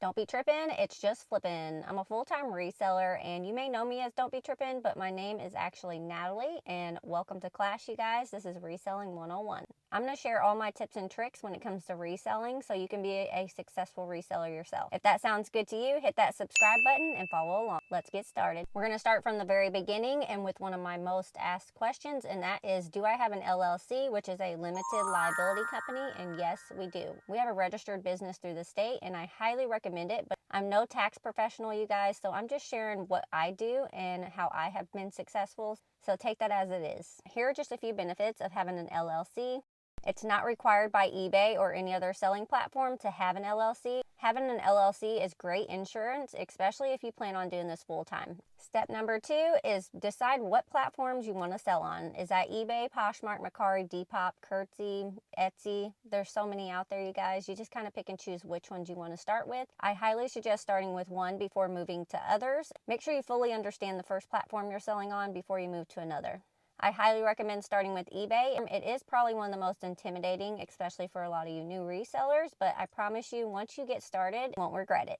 Don't be trippin', it's just flippin'. I'm a full-time reseller, and you may know me as Don't Be Trippin', but my name is actually Natalie, and welcome to class, you guys. This is Reselling 101. I'm going to share all my tips and tricks when it comes to reselling so you can be a successful reseller yourself. If that sounds good to you, hit that subscribe button and follow along. Let's get started. We're going to start from the very beginning and with one of my most asked questions, and that is, do I have an LLC, which is a limited liability company? And yes, we do. We have a registered business through the state, and I highly recommend it, but I'm no tax professional, you guys, so I'm just sharing what I do and how I have been successful. So take that as it is. Here are just a few benefits of having an LLC. It's not required by eBay or any other selling platform to have an LLC. Having an LLC is great insurance, especially if you plan on doing this full time. Step number 2 is decide what platforms you want to sell on. Is that eBay, Poshmark, Mercari, Depop, Curtsy, Etsy? There's so many out there, you guys. You just kind of pick and choose which ones you want to start with. I highly suggest starting with one before moving to others. Make sure you fully understand the first platform you're selling on before you move to another. I highly recommend starting with eBay. It is probably one of the most intimidating, especially for a lot of you new resellers, but I promise you, once you get started, you won't regret it.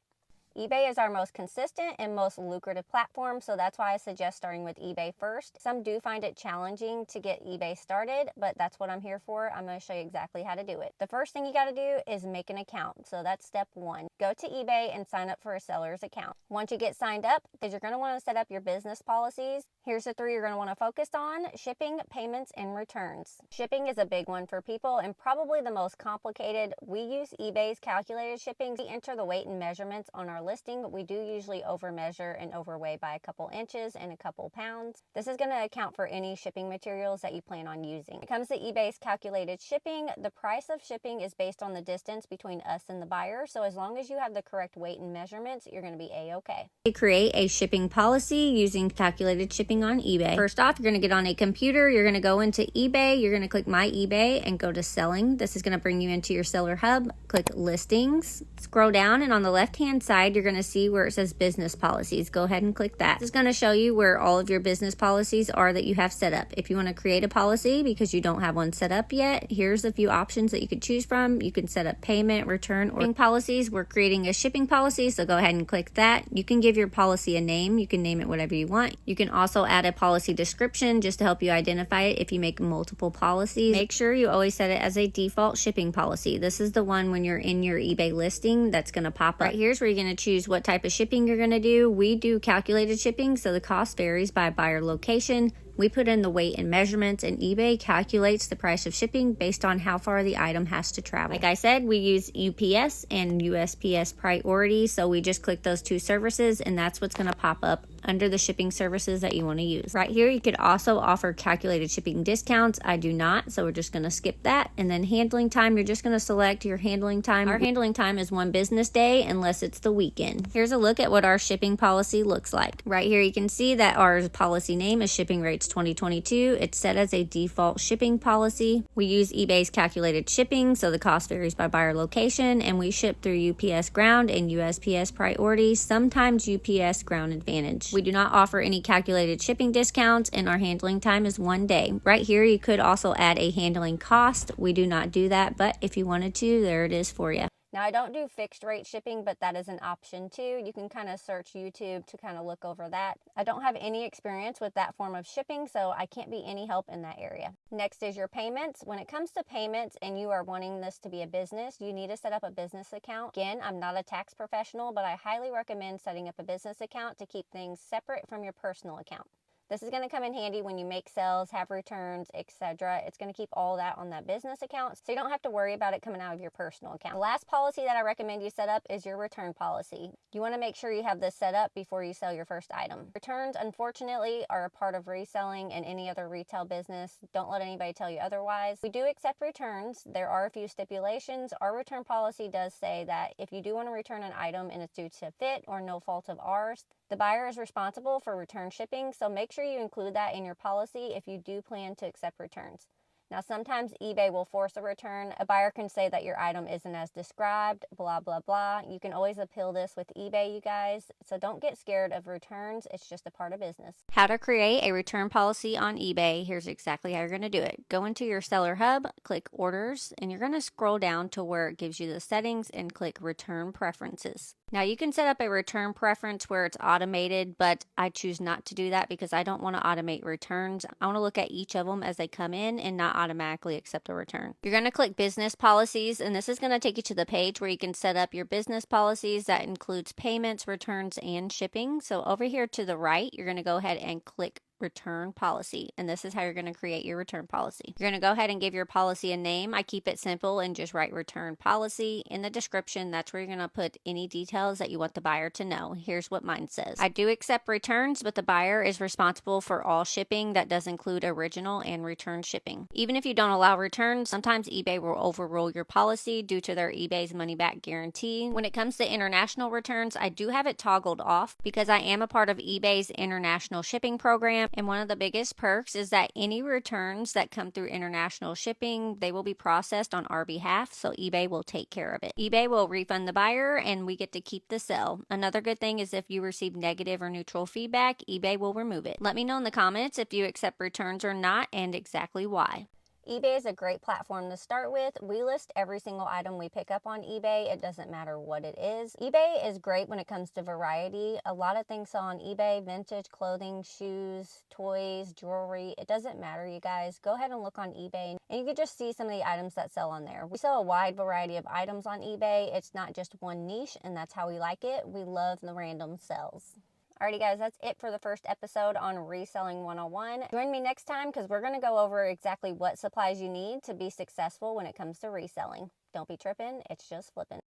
eBay is our most consistent and most lucrative platform, so that's why I suggest starting with eBay first. Some do find it challenging to get eBay started, but that's what I'm here for. I'm going to show you exactly how to do it. The first thing you got to do is make an account. So that's step 1. Go to eBay and sign up for a seller's account. Once you get signed up, you're going to want to set up your business policies. Here's the 3 you're going to want to focus on: shipping, payments, and returns. Shipping is a big one for people and probably the most complicated. We use eBay's calculated shipping. We enter the weight and measurements on our listing. We do usually overmeasure and overweigh by a couple inches and a couple pounds. This is going to account for any shipping materials that you plan on using. When it comes to eBay's calculated shipping, the price of shipping is based on the distance between us and the buyer. So as long as you have the correct weight and measurements, you're going to be a-okay. Create a shipping policy using calculated shipping on eBay. First off, you're going to get on a computer. You're going to go into eBay. You're going to click My eBay and go to Selling. This is going to bring you into your seller hub. Click Listings. Scroll down, and on the left-hand side, you're going to see where it says Business Policies. Go ahead and click that. This is going to show you where all of your business policies are that you have set up. If you want to create a policy because you don't have one set up yet, here's a few options that you could choose from. You can set up payment, return, or shipping policies. We're creating a shipping policy, so go ahead and click that. You can give your policy a name. You can name it whatever you want. You can also add a policy description just to help you identify it if you make multiple policies. Make sure you always set it as a default shipping policy. This is the one when you're in your eBay listing that's going to pop up. Right here's where you're going to choose what type of shipping you're going to do. We do calculated shipping, so the cost varies by buyer location. We put in the weight and measurements, and eBay calculates the price of shipping based on how far the item has to travel. Like I said, we use UPS and USPS priority, so we just click those 2 services, and that's what's going to pop up under the shipping services that you want to use. Right here, you could also offer calculated shipping discounts. I do not, so we're just going to skip that. And then handling time, you're just going to select your handling time. Our handling time is 1 business day unless it's the weekend. Here's a look at what our shipping policy looks like. Right here, you can see that our policy name is Shipping Rates 2022. It's set as a default shipping policy. We use eBay's calculated shipping, so the cost varies by buyer location, and we ship through UPS Ground and USPS Priority, sometimes UPS Ground Advantage. We do not offer any calculated shipping discounts, and our handling time is 1 day. Right here, you could also add a handling cost. We do not do that, but if you wanted to, there it is for you. Now, I don't do fixed rate shipping, but that is an option too. You can kind of search YouTube to kind of look over that. I don't have any experience with that form of shipping, so I can't be any help in that area. Next is your payments. When it comes to payments and you are wanting this to be a business, you need to set up a business account. Again, I'm not a tax professional, but I highly recommend setting up a business account to keep things separate from your personal account. This is going to come in handy when you make sales, have returns, etc. It's going to keep all that on that business account, so you don't have to worry about it coming out of your personal account. The last policy that I recommend you set up is your return policy. You want to make sure you have this set up before you sell your first item. Returns, unfortunately, are a part of reselling and any other retail business. Don't let anybody tell you otherwise. We do accept returns. There are a few stipulations. Our return policy does say that if you do want to return an item and it's due to fit or no fault of ours, the buyer is responsible for return shipping, so make sure you include that in your policy if you do plan to accept returns. Now, sometimes eBay will force a return. A buyer can say that your item isn't as described, blah, blah, blah. You can always appeal this with eBay, you guys. So don't get scared of returns. It's just a part of business. How to create a return policy on eBay. Here's exactly how you're going to do it. Go into your seller hub, click orders, and you're going to scroll down to where it gives you the settings and click return preferences. Now, you can set up a return preference where it's automated, but I choose not to do that because I don't want to automate returns. I want to look at each of them as they come in and not automatically accept a return. You're going to click business policies, and this is going to take you to the page where you can set up your business policies. That includes payments, returns, and shipping. So over here to the right, you're going to go ahead and click return policy, and this is how you're going to create your return policy. You're going to go ahead and give your policy a name. I keep it simple and just write return policy. In the description, that's where you're going to put any details that you want the buyer to know. Here's what mine says. I do accept returns, but the buyer is responsible for all shipping. That does include original and return shipping. Even if you don't allow returns, sometimes eBay will overrule your policy due to their eBay's money back guarantee. When it comes to international returns, I do have it toggled off because I am a part of eBay's international shipping program. And one of the biggest perks is that any returns that come through international shipping, they will be processed on our behalf, so eBay will take care of it. eBay will refund the buyer and we get to keep the sale. Another good thing is if you receive negative or neutral feedback, eBay will remove it. Let me know in the comments if you accept returns or not and exactly why. eBay is a great platform to start with. We list every single item we pick up on eBay. It doesn't matter what it is. eBay is great when it comes to variety. A lot of things sell on eBay: vintage clothing, shoes, toys, jewelry. It doesn't matter, you guys. Go ahead and look on eBay and you can just see some of the items that sell on there. We sell a wide variety of items on eBay. It's not just one niche, and that's how we like it. We love the random sells. Alrighty guys, that's it for the first episode on Reselling 101. Join me next time because we're going to go over exactly what supplies you need to be successful when it comes to reselling. Don't be tripping, it's just flipping.